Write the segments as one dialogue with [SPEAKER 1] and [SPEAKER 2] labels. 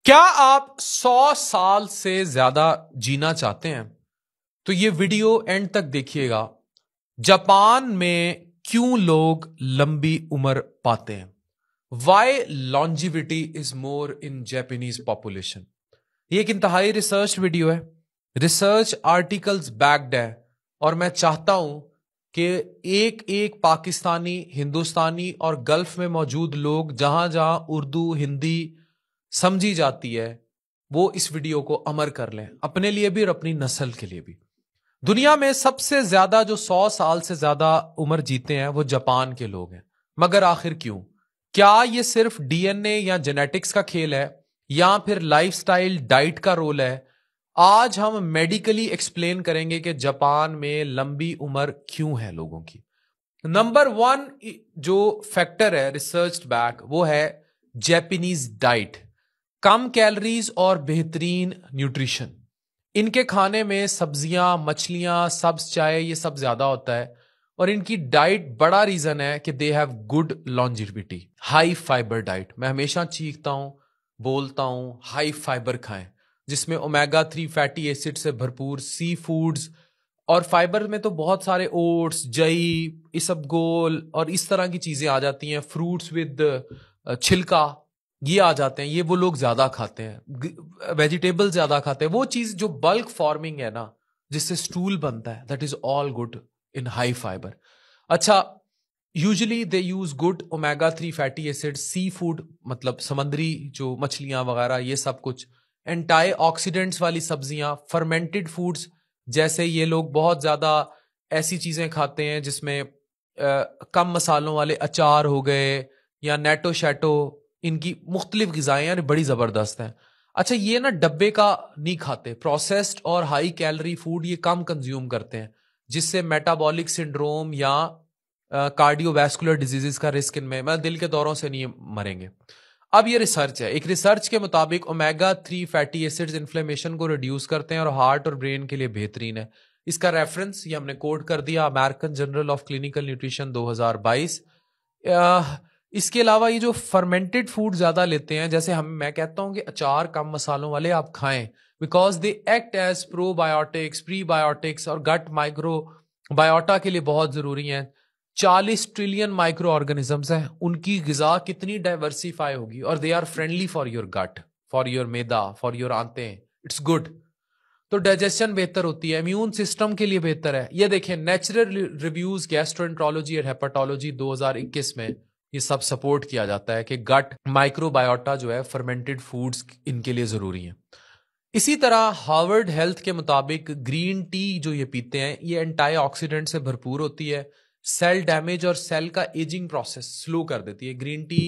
[SPEAKER 1] क्या आप 100 साल से ज्यादा जीना चाहते हैं तो ये वीडियो एंड तक देखिएगा। जापान में क्यों लोग लंबी उम्र पाते हैं? Why longevity is more in Japanese population. ये एक इंतहाई रिसर्च वीडियो है, रिसर्च आर्टिकल्स बैक्ड है, और मैं चाहता हूं कि एक एक पाकिस्तानी, हिंदुस्तानी और गल्फ में मौजूद लोग जहां जहां उर्दू हिंदी समझी जाती है वो इस वीडियो को अमर कर लें, अपने लिए भी और अपनी नस्ल के लिए भी। दुनिया में सबसे ज्यादा जो 100 साल से ज्यादा उम्र जीते हैं वो जापान के लोग हैं। मगर आखिर क्यों? क्या ये सिर्फ डीएनए या जेनेटिक्स का खेल है या फिर लाइफस्टाइल डाइट का रोल है? आज हम मेडिकली एक्सप्लेन करेंगे कि जापान में लंबी उम्र क्यों है लोगों की। नंबर 1 जो फैक्टर है रिसर्च बैक, वो है जापानीज डाइट। कम कैलोरीज और बेहतरीन न्यूट्रिशन। इनके खाने में सब्जियां, मछलियां, सब्ज चाय, ये सब ज्यादा होता है। और इनकी डाइट बड़ा रीजन है कि they have good longevity. High fibre diet, मैं हमेशा चीखता हूं, बोलता हूं हाई फाइबर खाएं, जिसमें ओमेगा 3 फैटी एसिड से भरपूर सी फूड्स, और फाइबर में तो बहुत सारे ओट्स, जई, इसबगोल और इस तरह की चीजें आ जाती हैं। फ्रूट्स विद छिलका ये आ जाते हैं, ये वो लोग ज्यादा खाते हैं। वेजिटेबल ज्यादा खाते हैं, वो चीज जो बल्क फॉर्मिंग है ना, जिससे स्टूल बनता है, that is all good in high fibre. अच्छा, usually they use good omega 3 fatty acid, sea food मतलब समंदरी जो मछलियां वगैरह, ये सब कुछ, एंटी ऑक्सीडेंट्स वाली सब्जियां, फर्मेंटेड फूड्स, जैसे ये लोग बहुत ज्यादा ऐसी चीजें खाते हैं जिसमें कम मसालों वाले अचार हो गए या नेटो शैटो। इनकी मुख्तलिफ ग़िज़ाएं बड़ी ज़बरदस्त हैं। अच्छा, ये ना डब्बे का नहीं खाते, प्रोसेस्ड और हाई कैलोरी फूड ये कम कंज्यूम करते हैं, जिससे मेटाबॉलिक सिंड्रोम या कार्डियोवैस्कुलर डिजीजेस का रिस्क इनमें, मतलब दिल के दौरों से नहीं मरेंगे। अब ये रिसर्च है, एक रिसर्च के मुताबिक ओमेगा 3 फैटी एसिड्स इन्फ्लेमेशन को रिड्यूस करते हैं और हार्ट और ब्रेन के लिए बेहतरीन है। इसका रेफरेंस ये हमने कोट कर दिया, American journal of clinical nutrition 2022। इसके अलावा ये जो फर्मेंटेड फूड ज्यादा लेते हैं, जैसे मैं कहता हूं कि अचार कम मसालों वाले आप खाएं, because they act as probiotics, prebiotics और गट माइक्रो बायोटा के लिए बहुत जरूरी हैं। 40 ट्रिलियन माइक्रो ऑर्गेनिजम्स हैं, उनकी गिजा कितनी डाइवर्सिफाई होगी, और they are friendly for your gut, for your मैदा, फॉर योर आंतें, इट्स गुड। तो डाइजेशन बेहतर होती है, इम्यून सिस्टम के लिए बेहतर है। ये देखें, नेचुरल रिव्यूज गैस्ट्रोएंट्रोलॉजी और हेपेटोलॉजी 2021 में ये सब सपोर्ट किया जाता है कि गट माइक्रोबायोटा जो है, फर्मेंटेड फूड्स इनके लिए जरूरी है। इसी तरह हार्वर्ड हेल्थ के मुताबिक ग्रीन टी जो ये पीते हैं, ये एंटी ऑक्सीडेंट से भरपूर होती है, सेल डैमेज और सेल का एजिंग प्रोसेस स्लो कर देती है। ग्रीन टी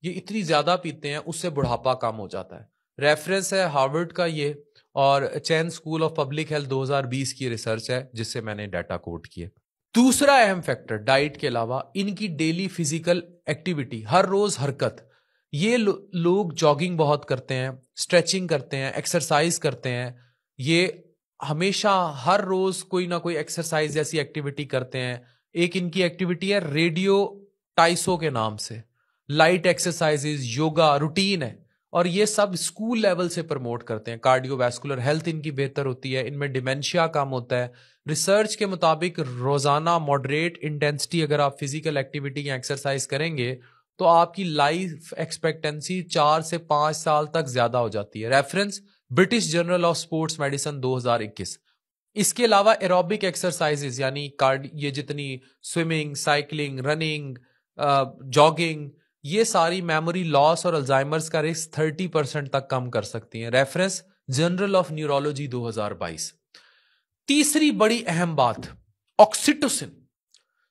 [SPEAKER 1] ये इतनी ज्यादा पीते हैं, उससे बुढ़ापा कम हो जाता है। रेफरेंस है हार्वर्ड का ये, और चैन स्कूल ऑफ पब्लिक हेल्थ 2020 की रिसर्च है जिससे मैंने डाटा कोट किए। दूसरा अहम फैक्टर डाइट के अलावा इनकी डेली फिजिकल एक्टिविटी, हर रोज हरकत। ये लोग जॉगिंग बहुत करते हैं, स्ट्रेचिंग करते हैं, एक्सरसाइज करते हैं। ये हमेशा हर रोज कोई ना कोई एक्सरसाइज जैसी एक्टिविटी करते हैं। एक इनकी एक्टिविटी है रेडियो टाइसो के नाम से, लाइट एक्सरसाइजेज, योगा रूटीन है, और ये सब स्कूल लेवल से प्रमोट करते हैं। कार्डियोवैस्कुलर हेल्थ इनकी बेहतर होती है, इनमें डिमेंशिया कम होता है। रिसर्च के मुताबिक रोजाना मॉडरेट इंटेंसिटी अगर आप फिजिकल एक्टिविटी या एक्सरसाइज करेंगे तो आपकी लाइफ एक्सपेक्टेंसी 4 से 5 साल तक ज्यादा हो जाती है। Reference British journal of sports medicine 2021। इसके अलावा एरोबिक एक्सरसाइजेज यानी ये जितनी स्विमिंग, साइकिलिंग, रनिंग, जॉगिंग, ये सारी मेमोरी लॉस और अल्जाइमर्स का रिस्क 30% तक कम कर सकती हैं। Reference journal of neurology 2022। तीसरी बड़ी अहम बात, ऑक्सीटोसिन,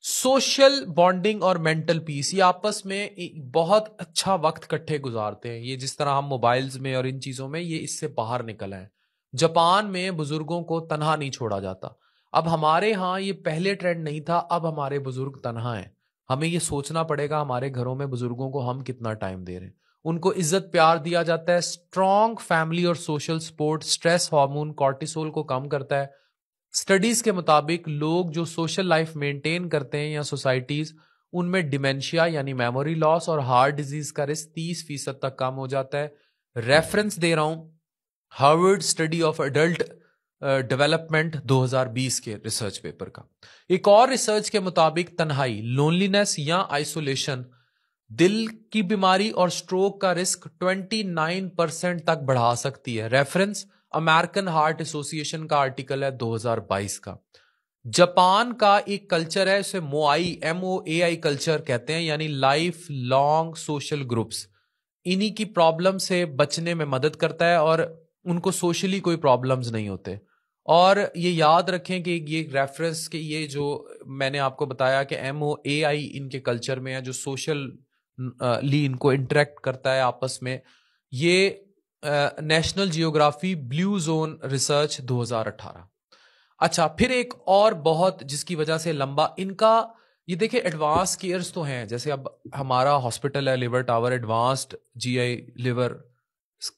[SPEAKER 1] सोशल बॉन्डिंग और मेंटल पीस। ये आपस में बहुत अच्छा वक्त इकट्ठे गुजारते हैं। ये जिस तरह हम मोबाइल्स में और इन चीजों में, ये इससे बाहर निकल आए। जापान में बुजुर्गों को तनहा नहीं छोड़ा जाता। अब हमारे यहाँ ये पहले ट्रेंड नहीं था, अब हमारे बुजुर्ग तनहा हैं। हमें ये सोचना पड़ेगा हमारे घरों में बुजुर्गों को हम कितना टाइम दे रहे हैं, उनको इज्जत प्यार दिया जाता है। स्ट्रॉन्ग फैमिली और social support stress hormone cortisol को कम करता है। स्टडीज के मुताबिक लोग जो सोशल लाइफ मेंटेन करते हैं या सोसाइटीज, उनमें डिमेंशिया यानी मेमोरी लॉस और हार्ट डिजीज का रिस्क 30% तक कम हो जाता है। रेफरेंस दे रहा हूं Harvard study of adult development 2020 के रिसर्च पेपर का। एक और रिसर्च के मुताबिक तन्हाई, लोनलीनेस या आइसोलेशन दिल की बीमारी और स्ट्रोक का रिस्क 29% तक बढ़ा सकती है। रेफरेंस अमेरिकन हार्ट एसोसिएशन का आर्टिकल है 2022 का। जापान का एक कल्चर है, इसे MOAI कल्चर कहते हैं, यानी लाइफ लॉन्ग सोशल ग्रुप्स। इन्हीं की प्रॉब्लम से बचने में मदद करता है और उनको सोशली कोई प्रॉब्लम्स नहीं होते। और ये याद रखें कि ये रेफरेंस के ये जो मैंने आपको बताया कि MOAI इनके कल्चर में है, जो सोशल ली इनको इंटरेक्ट करता है आपस में। ये national geography blue zone research 2018। अच्छा, फिर एक और बहुत जिसकी वजह से लंबा इनका, ये देखिए एडवांस केयर्स तो हैं, जैसे अब हमारा हॉस्पिटल है liver tower, advanced GI liver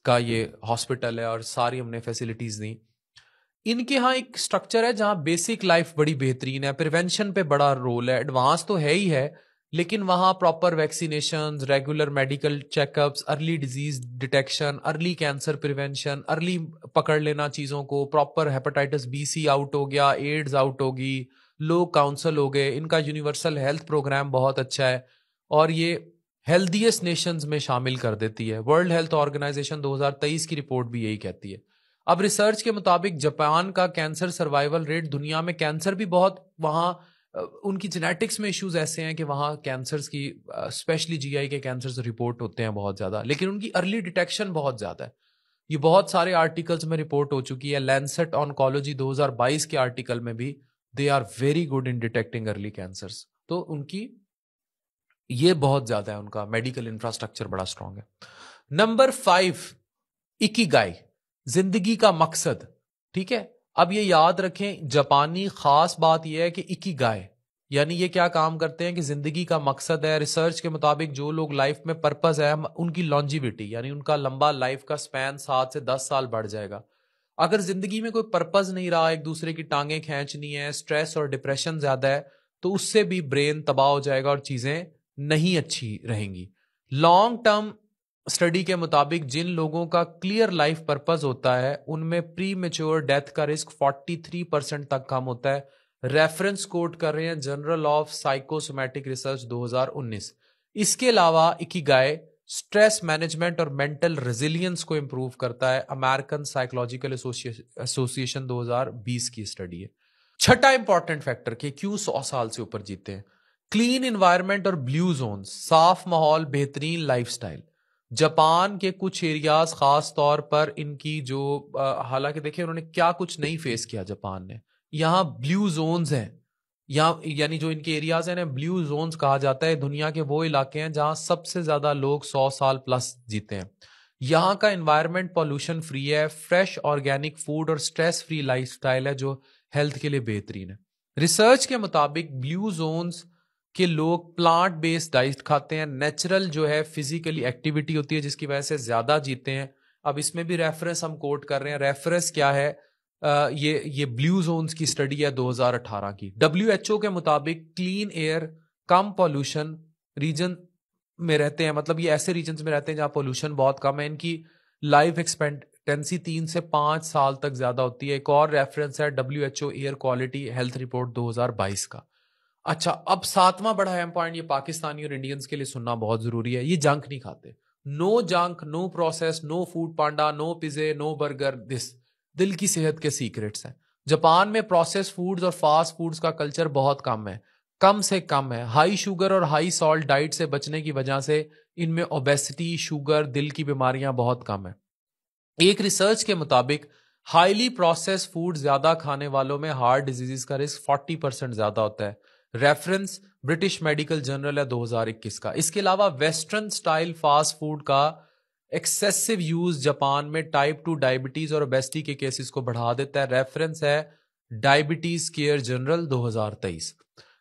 [SPEAKER 1] का ये हॉस्पिटल है और सारी हमने फैसिलिटीज दी। इनके यहाँ एक स्ट्रक्चर है जहां बेसिक लाइफ बड़ी बेहतरीन है, प्रिवेंशन पे बड़ा रोल है। एडवांस तो है ही है, लेकिन वहां proper vaccination, regular medical checkups, early disease detection, early cancer prevention, early पकड़ लेना चीजों को, प्रॉपर हेपेटाइटिस B-C आउट हो गया, एड्स आउट होगी, लोग काउंसल हो गए। इनका यूनिवर्सल हेल्थ प्रोग्राम बहुत अच्छा है और ये हेल्दीएस्ट नेशंस में शामिल कर देती है। वर्ल्ड हेल्थ ऑर्गेनाइजेशन 2023 की रिपोर्ट भी यही कहती है। अब रिसर्च के मुताबिक जापान का कैंसर सर्वाइवल रेट, दुनिया में कैंसर भी बहुत वहां उनकी जेनेटिक्स में इश्यूज ऐसे हैं कि वहाँ कैंसर्स की स्पेशली GI के कैंसर्स रिपोर्ट होते हैं बहुत ज़्यादा, लेकिन उनकी अर्ली डिटेक्शन बहुत ज़्यादा है। ये बहुत सारे आर्टिकल्स में रिपोर्ट हो चुकी है। लैंसेट ऑन्कोलॉजी 2022 के आर्टिकल में भी they are very good in detecting early cancers. तो उनकी ये बहुत ज़्यादा है, उनका मेडिकल इंफ्रास्ट्रक्चर बड़ा स्ट्रांग है। नंबर 5, इकिगाई, जिंदगी का मकसद। ठीक है, अब ये याद रखें, जापानी खास बात यह है कि इकिगाई यानी ये क्या काम करते हैं कि जिंदगी का मकसद है। रिसर्च के मुताबिक जो लोग लाइफ में पर्पस है, उनकी लॉन्जिविटी यानी उनका लंबा लाइफ का स्पैन 7 से 10 साल बढ़ जाएगा। अगर जिंदगी में कोई पर्पस नहीं रहा, एक दूसरे की टांगे खींचनी है, स्ट्रेस और डिप्रेशन ज्यादा है, तो उससे भी ब्रेन तबाह हो जाएगा और चीजें नहीं अच्छी रहेंगी। लॉन्ग टर्म स्टडी के मुताबिक जिन लोगों का क्लियर लाइफ पर्पस होता है उनमें प्री मैच्योर डेथ का रिस्क 43% तक कम होता है। रेफरेंस कोट कर रहे हैं जर्नल ऑफ साइकोसोमैटिक रिसर्च 2019। इसके अलावा इकिगाई स्ट्रेस मैनेजमेंट और मेंटल रेजिलियंस को इंप्रूव करता है। अमेरिकन साइकोलॉजिकल एसोसिएशन 2020 की स्टडी है। छठा इंपॉर्टेंट फैक्टर कि क्यों 100 साल से ऊपर जीते हैं, क्लीन इन्वायरमेंट और ब्लू जोन, साफ माहौल, बेहतरीन लाइफस्टाइल। जापान के कुछ एरियाज खास तौर पर इनकी जो हालांकि देखिए उन्होंने क्या कुछ नहीं फेस किया जापान ने, यहाँ ब्लू जोन्स हैं, यहाँ यानी जो इनके एरियाज हैं ना, ब्लू जोन्स कहा जाता है। दुनिया के वो इलाके हैं जहाँ सबसे ज्यादा लोग 100 साल प्लस जीते हैं। यहाँ का एनवायरनमेंट पॉल्यूशन फ्री है, फ्रेश ऑर्गेनिक फूड और स्ट्रेस फ्री लाइफस्टाइल है जो हेल्थ के लिए बेहतरीन है। रिसर्च के मुताबिक ब्लू जोन्स के लोग प्लांट बेस्ड डाइट खाते हैं, नेचुरल जो है फिजिकली एक्टिविटी होती है जिसकी वजह से ज्यादा जीते हैं। अब इसमें भी रेफरेंस हम कोट कर रहे हैं। रेफरेंस क्या है? ये ब्लू जोन्स की स्टडी है 2018 की। WHO के मुताबिक क्लीन एयर, कम पॉल्यूशन रीजन में रहते हैं, मतलब ये ऐसे रीजन में रहते हैं जहां पॉल्यूशन बहुत कम है, इनकी लाइफ एक्सपेक्टेंसी 3 से 5 साल तक ज्यादा होती है। एक और रेफरेंस है WHO air quality health report 2022 का। अच्छा, अब 7वां बड़ा अहम पॉइंट, ये पाकिस्तानी और इंडियंस के लिए सुनना बहुत जरूरी है, ये जंक नहीं खाते। No junk, no process, no Foodpanda, no पिज़्ज़े, नो बर्गर। दिस दिल की सेहत के सीक्रेट्स हैं। जापान में प्रोसेस फूड्स और फास्ट फूड्स का कल्चर बहुत कम है, कम से कम है। हाई शुगर और हाई सॉल्ट डाइट से बचने की वजह से इनमें ओबेसिटी, शुगर, दिल की बीमारियां बहुत कम है। एक रिसर्च के मुताबिक हाईली प्रोसेस फूड ज्यादा खाने वालों में हार्ट डिजीज का रिस्क 40% ज्यादा होता है। रेफरेंस ब्रिटिश मेडिकल जर्नल है 2021 का। इसके अलावा वेस्टर्न स्टाइल फास्ट फूड का एक्सेसिव यूज जापान में टाइप 2 डायबिटीज और ओबेसिटी के केसेस को बढ़ा देता है। रेफरेंस है डायबिटीज केयर जनरल 2023।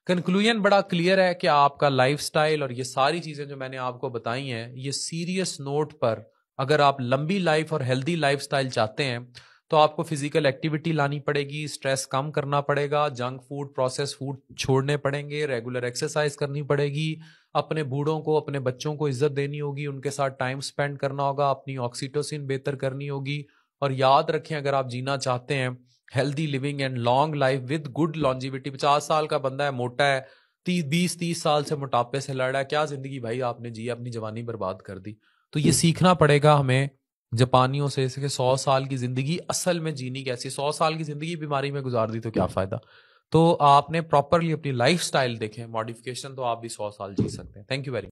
[SPEAKER 1] कंक्लूजन बड़ा क्लियर है कि आपका लाइफस्टाइल और ये सारी चीजें जो मैंने आपको बताई हैं, ये सीरियस नोट पर अगर आप लंबी लाइफ और हेल्दी लाइफस्टाइल चाहते हैं तो आपको फिजिकल एक्टिविटी लानी पड़ेगी, स्ट्रेस कम करना पड़ेगा, जंक फूड प्रोसेस फूड छोड़ने पड़ेंगे, रेगुलर एक्सरसाइज करनी पड़ेगी, अपने बूढ़ों को अपने बच्चों को इज्जत देनी होगी, उनके साथ टाइम स्पेंड करना होगा, अपनी ऑक्सीटोसिन बेहतर करनी होगी। और याद रखें, अगर आप जीना चाहते हैं healthy living and long life with good longevity, 50 साल का बंदा है, मोटा है, 20-30 साल से मोटापे से लड़ रहा है, क्या जिंदगी भाई आपने जी, अपनी जवानी बर्बाद कर दी। तो ये सीखना पड़ेगा हमें जापानियों से, 100 साल की जिंदगी असल में जीनी कैसी, 100 साल की जिंदगी बीमारी में गुजार दी तो क्या फायदा। तो आपने प्रॉपरली अपनी लाइफ स्टाइल देखें, मॉडिफिकेशन, तो आप भी 100 साल जी सकते हैं। Thank you very much.